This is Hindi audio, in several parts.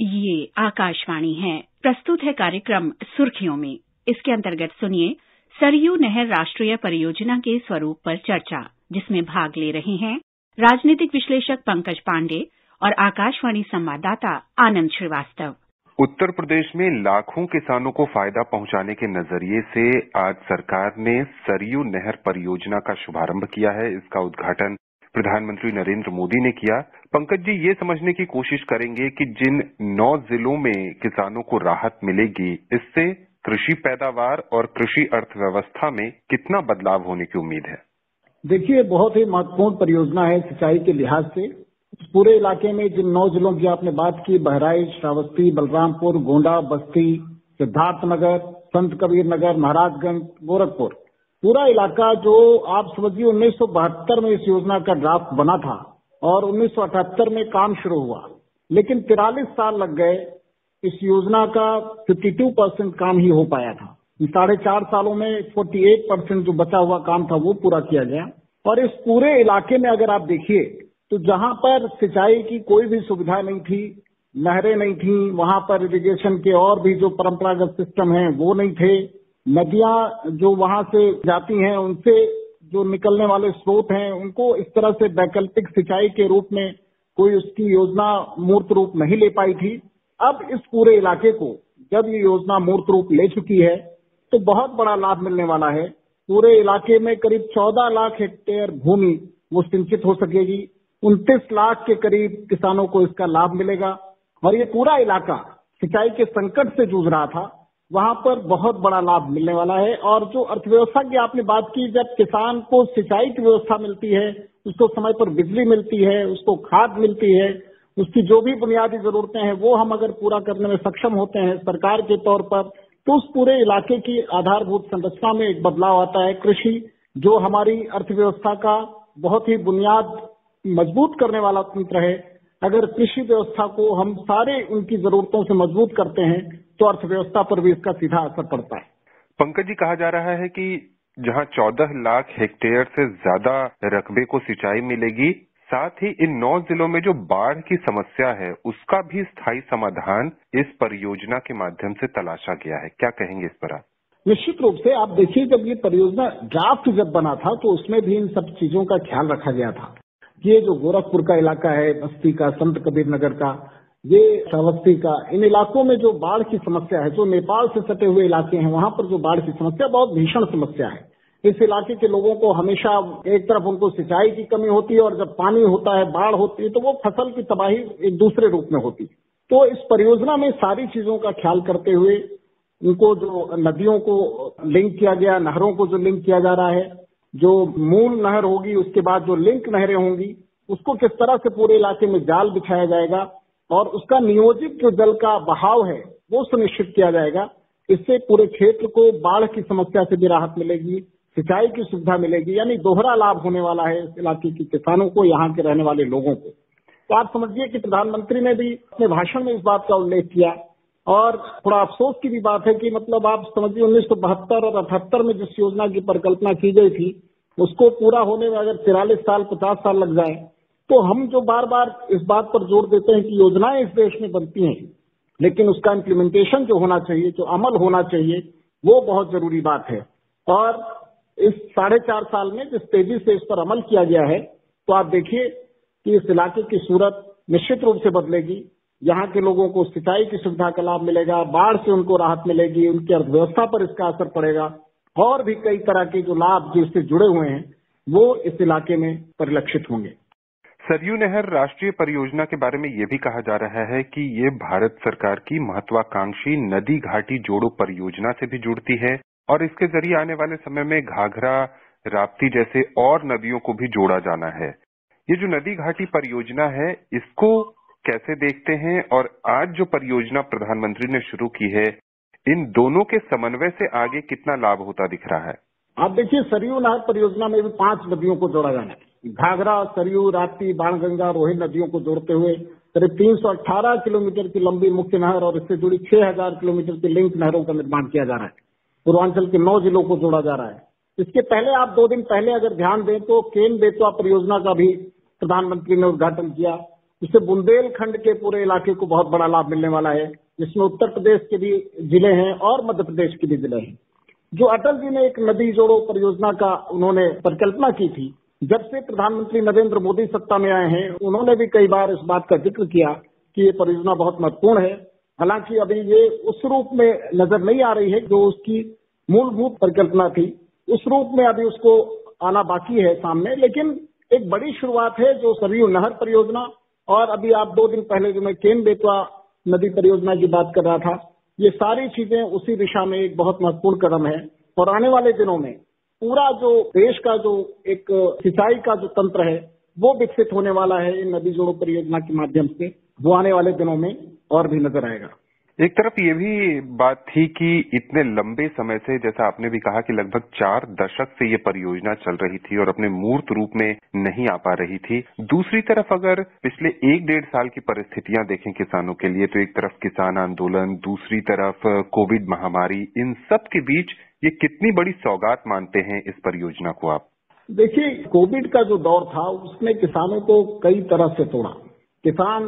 ये आकाशवाणी है। प्रस्तुत है कार्यक्रम सुर्खियों में। इसके अंतर्गत सुनिए सरयू नहर राष्ट्रीय परियोजना के स्वरूप पर चर्चा, जिसमें भाग ले रहे हैं राजनीतिक विश्लेषक पंकज पांडे और आकाशवाणी संवाददाता आनंद श्रीवास्तव। उत्तर प्रदेश में लाखों किसानों को फायदा पहुंचाने के नजरिए से आज सरकार ने सरयू नहर परियोजना का शुभारंभ किया है। इसका उद्घाटन प्रधानमंत्री नरेंद्र मोदी ने किया। पंकज जी, ये समझने की कोशिश करेंगे कि जिन 9 जिलों में किसानों को राहत मिलेगी, इससे कृषि पैदावार और कृषि अर्थव्यवस्था में कितना बदलाव होने की उम्मीद है? देखिए, बहुत ही महत्वपूर्ण परियोजना है सिंचाई के लिहाज से। पूरे इलाके में जिन 9 जिलों की आपने बात की, बहराइच, श्रावस्ती, बलरामपुर, गोंडा, बस्ती, सिद्धार्थनगर, संत कबीर नगर, महाराजगंज, गोरखपुर, पूरा इलाका जो आप समझिए 1972 में इस योजना का ड्राफ्ट बना था और 1978 में काम शुरू हुआ, लेकिन 43 साल लग गए इस योजना का 52% काम ही हो पाया था। 4.5 सालों में 48% जो बचा हुआ काम था वो पूरा किया गया। और इस पूरे इलाके में अगर आप देखिए तो जहां पर सिंचाई की कोई भी सुविधा नहीं थी, नहरें नहीं थी, वहां पर इरिगेशन के और भी जो परंपरागत सिस्टम हैं वो नहीं थे। नदियां जो वहां से जाती हैं उनसे जो निकलने वाले स्रोत हैं उनको इस तरह से वैकल्पिक सिंचाई के रूप में कोई उसकी योजना मूर्त रूप नहीं ले पाई थी। अब इस पूरे इलाके को जब ये योजना मूर्त रूप ले चुकी है तो बहुत बड़ा लाभ मिलने वाला है। पूरे इलाके में करीब 14 लाख हेक्टेयर भूमि वो सिंचित हो सकेगी। 29 लाख के करीब किसानों को इसका लाभ मिलेगा और ये पूरा इलाका सिंचाई के संकट से जूझ रहा था, वहां पर बहुत बड़ा लाभ मिलने वाला है। और जो अर्थव्यवस्था की आपने बात की, जब किसान को सिंचाई की व्यवस्था मिलती है, उसको समय पर बिजली मिलती है, उसको खाद मिलती है, उसकी जो भी बुनियादी जरूरतें हैं वो हम अगर पूरा करने में सक्षम होते हैं सरकार के तौर पर, तो उस पूरे इलाके की आधारभूत संरचना में एक बदलाव आता है। कृषि जो हमारी अर्थव्यवस्था का बहुत ही बुनियाद मजबूत करने वाला तंत्र है, अगर कृषि व्यवस्था को हम सारे उनकी जरूरतों से मजबूत करते हैं तो अर्थव्यवस्था पर भी इसका सीधा असर पड़ता है। पंकज जी, कहा जा रहा है कि जहां 14 लाख हेक्टेयर से ज्यादा रकबे को सिंचाई मिलेगी, साथ ही इन 9 जिलों में जो बाढ़ की समस्या है उसका भी स्थायी समाधान इस परियोजना के माध्यम से तलाशा गया है। क्या कहेंगे इस पर आप? निश्चित रूप से आप देखिए, जब ये परियोजना ड्राफ्ट जब बना था तो उसमें भी इन सब चीजों का ख्याल रखा गया था। ये जो गोरखपुर का इलाका है, बस्ती का, संत कबीर नगर का, ये श्रावस्ती का, इन इलाकों में जो बाढ़ की समस्या है, जो नेपाल से सटे हुए इलाके हैं, वहां पर जो बाढ़ की समस्या बहुत भीषण समस्या है। इस इलाके के लोगों को हमेशा एक तरफ उनको सिंचाई की कमी होती है और जब पानी होता है, बाढ़ होती है, तो वो फसल की तबाही एक दूसरे रूप में होती है। तो इस परियोजना में सारी चीजों का ख्याल करते हुए उनको जो नदियों को लिंक किया गया, नहरों को जो लिंक किया जा रहा है, जो मूल नहर होगी उसके बाद जो लिंक नहरें होंगी, उसको किस तरह से पूरे इलाके में जाल बिछाया जाएगा और उसका नियोजित जो जल का बहाव है वो सुनिश्चित किया जाएगा। इससे पूरे क्षेत्र को बाढ़ की समस्या से भी राहत मिलेगी, सिंचाई की सुविधा मिलेगी, यानी दोहरा लाभ होने वाला है इस इलाके के किसानों को, यहाँ के रहने वाले लोगों को। तो आप समझिए कि प्रधानमंत्री ने भी अपने भाषण में इस बात का उल्लेख किया और थोड़ा अफसोस की भी बात है कि मतलब आप समझिए 1972 और 78 में जिस योजना की परिकल्पना की गई थी उसको पूरा होने में अगर 43 साल 50 साल लग जाए, तो हम जो बार बार इस बात पर जोर देते हैं कि योजनाएं इस देश में बनती हैं, लेकिन उसका इम्प्लीमेंटेशन जो होना चाहिए, जो अमल होना चाहिए, वो बहुत जरूरी बात है। और इस 4.5 साल में जिस तेजी से इस पर अमल किया गया है, तो आप देखिए कि इस इलाके की सूरत निश्चित रूप से बदलेगी। यहाँ के लोगों को सिंचाई की सुविधा का लाभ मिलेगा, बाढ़ से उनको राहत मिलेगी, उनकी अर्थव्यवस्था पर इसका असर पड़ेगा और भी कई तरह के जो लाभ जिससे जुड़े हुए हैं वो इस इलाके में परिलक्षित होंगे। सरयू नहर राष्ट्रीय परियोजना के बारे में ये भी कहा जा रहा है कि ये भारत सरकार की महत्वाकांक्षी नदी घाटी जोड़ो परियोजना से भी जुड़ती है और इसके जरिए आने वाले समय में घाघरा, राप्ती जैसे और नदियों को भी जोड़ा जाना है। ये जो नदी घाटी परियोजना है, इसको कैसे देखते हैं और आज जो परियोजना प्रधानमंत्री ने शुरू की है, इन दोनों के समन्वय से आगे कितना लाभ होता दिख रहा है? आप देखिए, सरयू नहर परियोजना में भी 5 नदियों को जोड़ा जाना है। घाघरा, सरयू, राप्ती, बाणगंगा, रोहित नदियों को जोड़ते हुए करीब 318 किलोमीटर की लंबी मुख्य नहर और इससे जुड़ी 6000 किलोमीटर की लिंक नहरों का निर्माण किया जा रहा है। पूर्वांचल के 9 जिलों को जोड़ा जा रहा है। इसके पहले आप 2 दिन पहले अगर ध्यान दें तो केन बेतवा परियोजना का भी प्रधानमंत्री ने उद्घाटन किया इससे बुंदेलखंड के पूरे इलाके को बहुत बड़ा लाभ मिलने वाला है, जिसमें उत्तर प्रदेश के भी जिले हैं और मध्य प्रदेश के भी जिले हैं। जो अटल जी ने एक नदी जोड़ो परियोजना का उन्होंने परिकल्पना की थी, जब से प्रधानमंत्री नरेंद्र मोदी सत्ता में आए हैं, उन्होंने भी कई बार इस बात का जिक्र किया कि ये परियोजना बहुत महत्वपूर्ण है। हालांकि अभी ये उस रूप में नजर नहीं आ रही है जो उसकी मूलभूत परिकल्पना थी, उस रूप में अभी उसको आना बाकी है सामने। लेकिन एक बड़ी शुरुआत है जो सरयू नहर परियोजना, और अभी आप 2 दिन पहले जो मैं केन बेतवा नदी परियोजना की बात कर रहा था, ये सारी चीजें उसी दिशा में एक बहुत महत्वपूर्ण कदम है। और आने वाले दिनों में पूरा जो देश का जो एक सिंचाई का जो तंत्र है वो विकसित होने वाला है इन नदी जोड़ो परियोजना के माध्यम से, वो आने वाले दिनों में और भी नजर आएगा। एक तरफ ये भी बात थी कि इतने लंबे समय से, जैसा आपने भी कहा कि लगभग 4 दशक से ये परियोजना चल रही थी और अपने मूर्त रूप में नहीं आ पा रही थी। दूसरी तरफ अगर पिछले 1-1.5 साल की परिस्थितियां देखें किसानों के लिए, तो एक तरफ किसान आंदोलन, दूसरी तरफ कोविड महामारी, इन सब के बीच ये कितनी बड़ी सौगात मानते हैं इस परियोजना को आप? देखिए, कोविड का जो दौर था उसने किसानों को कई तरह से तोड़ा। किसान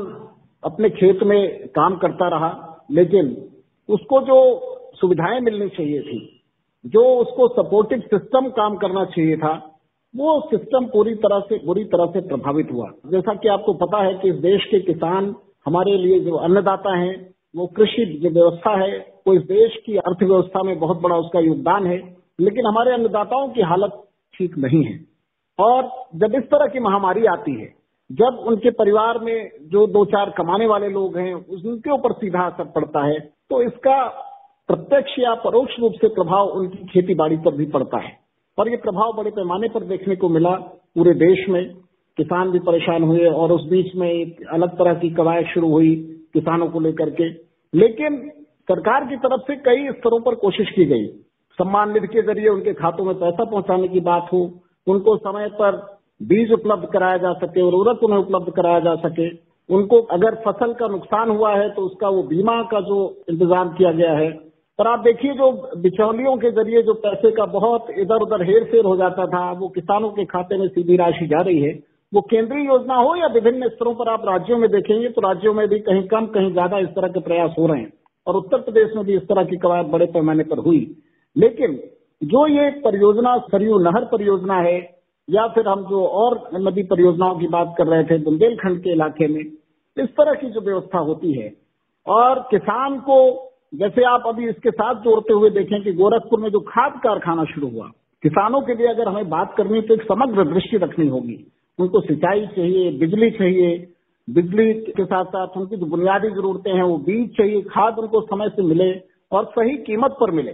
अपने खेत में काम करता रहा, लेकिन उसको जो सुविधाएं मिलनी चाहिए थी, जो उसको सपोर्टिव सिस्टम काम करना चाहिए था, वो सिस्टम बुरी तरह से प्रभावित हुआ। जैसा कि आपको पता है कि इस देश के किसान हमारे लिए जो अन्नदाता हैं, वो कृषि जो व्यवस्था है वो इस देश की अर्थव्यवस्था में बहुत बड़ा उसका योगदान है, लेकिन हमारे अन्नदाताओं की हालत ठीक नहीं है। और जब इस तरह की महामारी आती है, जब उनके परिवार में जो 2-4 कमाने वाले लोग हैं उनके ऊपर सीधा असर पड़ता है, तो इसका प्रत्यक्ष या परोक्ष रूप से प्रभाव उनकी खेती बाड़ी पर भी पड़ता है। और ये प्रभाव बड़े पैमाने पर देखने को मिला पूरे देश में। किसान भी परेशान हुए और उस बीच में एक अलग तरह की कवायद शुरू हुई किसानों को लेकर के। लेकिन सरकार की तरफ से कई स्तरों पर कोशिश की गई, सम्मान निधि के जरिए उनके खातों में पैसा पहुंचाने की बात हो, उनको समय पर बीज उपलब्ध कराया जा सके, उर्वरक उन्हें उपलब्ध कराया जा सके, उनको अगर फसल का नुकसान हुआ है तो उसका वो बीमा का जो इंतजाम किया गया है। पर आप देखिए, जो बिचौलियों के जरिए जो पैसे का बहुत इधर उधर हेर फेर हो जाता था, वो किसानों के खाते में सीधी राशि जा रही है। वो केंद्रीय योजना हो या विभिन्न स्तरों पर आप राज्यों में देखेंगे तो राज्यों में भी कहीं कम कहीं ज्यादा इस तरह के प्रयास हो रहे हैं, और उत्तर प्रदेश में भी इस तरह की कवायद बड़े पैमाने पर हुई। लेकिन जो ये परियोजना सरयू नहर परियोजना है, या फिर हम जो और नदी परियोजनाओं की बात कर रहे थे बुंदेलखंड के इलाके में, इस तरह की जो व्यवस्था होती है, और किसान को जैसे आप अभी इसके साथ जोड़ते हुए देखें कि गोरखपुर में जो खाद कारखाना शुरू हुआ, किसानों के लिए अगर हमें बात करनी तो एक समग्र दृष्टि रखनी होगी। उनको सिंचाई चाहिए, बिजली चाहिए, बिजली के साथ साथ उनकी जो बुनियादी जरूरतें हैं वो बीज चाहिए, खाद उनको समय से मिले और सही कीमत पर मिले।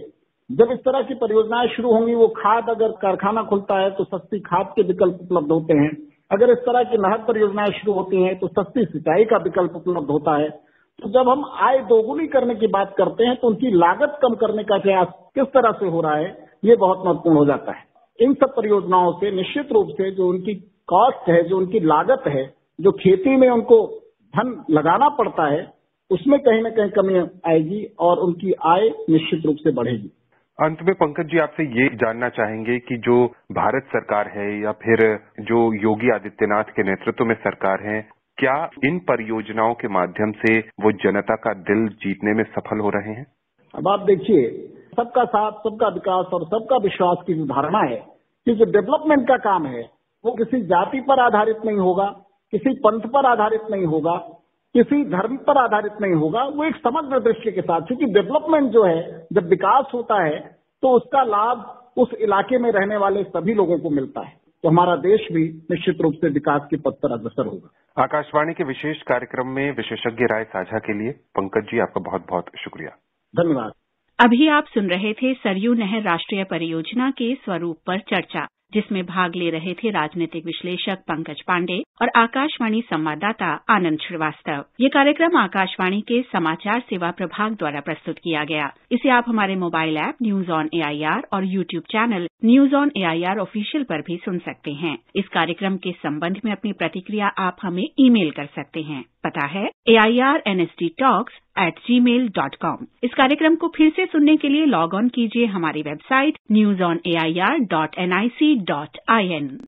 जब इस तरह की परियोजनाएं शुरू होंगी, वो खाद अगर कारखाना खुलता है तो सस्ती खाद के विकल्प उपलब्ध होते हैं। अगर इस तरह की नहर परियोजनाएं शुरू होती हैं तो सस्ती सिंचाई का विकल्प उपलब्ध होता है। तो जब हम आय दोगुनी करने की बात करते हैं तो उनकी लागत कम करने का प्रयास किस तरह से हो रहा है, ये बहुत महत्वपूर्ण हो जाता है। इन सब परियोजनाओं से निश्चित रूप से जो उनकी कॉस्ट है, जो उनकी लागत है, जो खेती में उनको धन लगाना पड़ता है, उसमें कहीं न कहीं कमी आएगी और उनकी आय निश्चित रूप से बढ़ेगी। अंत में पंकज जी, आपसे ये जानना चाहेंगे कि जो भारत सरकार है या फिर जो योगी आदित्यनाथ के नेतृत्व में सरकार है, क्या इन परियोजनाओं के माध्यम से वो जनता का दिल जीतने में सफल हो रहे हैं? अब आप देखिए, सबका साथ, सबका विकास और सबका विश्वास की जो धारणा है कि जो डेवलपमेंट का काम है वो किसी जाति पर आधारित नहीं होगा, किसी पंथ पर आधारित नहीं होगा, किसी धर्म पर आधारित नहीं होगा, वो एक समग्र दृष्टि के साथ, क्योंकि डेवलपमेंट जो है, जब विकास होता है तो उसका लाभ उस इलाके में रहने वाले सभी लोगों को मिलता है, तो हमारा देश भी निश्चित रूप से विकास के पथ पर अग्रसर होगा। आकाशवाणी के विशेष कार्यक्रम में विशेषज्ञ राय साझा के लिए पंकज जी, आपका बहुत बहुत शुक्रिया। धन्यवाद। अभी आप सुन रहे थे सरयू नहर राष्ट्रीय परियोजना के स्वरूप पर चर्चा, जिसमें भाग ले रहे थे राजनीतिक विश्लेषक पंकज पांडे और आकाशवाणी संवाददाता आनंद श्रीवास्तव। ये कार्यक्रम आकाशवाणी के समाचार सेवा प्रभाग द्वारा प्रस्तुत किया गया। इसे आप हमारे mobile app news on AIR और YouTube channel news on AIR official पर भी सुन सकते हैं। इस कार्यक्रम के संबंध में अपनी प्रतिक्रिया आप हमें ईमेल कर सकते हैं। पता है AIRNSDtalks@gmail.com। इस कार्यक्रम को फिर से सुनने के लिए लॉग ऑन कीजिए हमारी वेबसाइट newsonair.nic.in।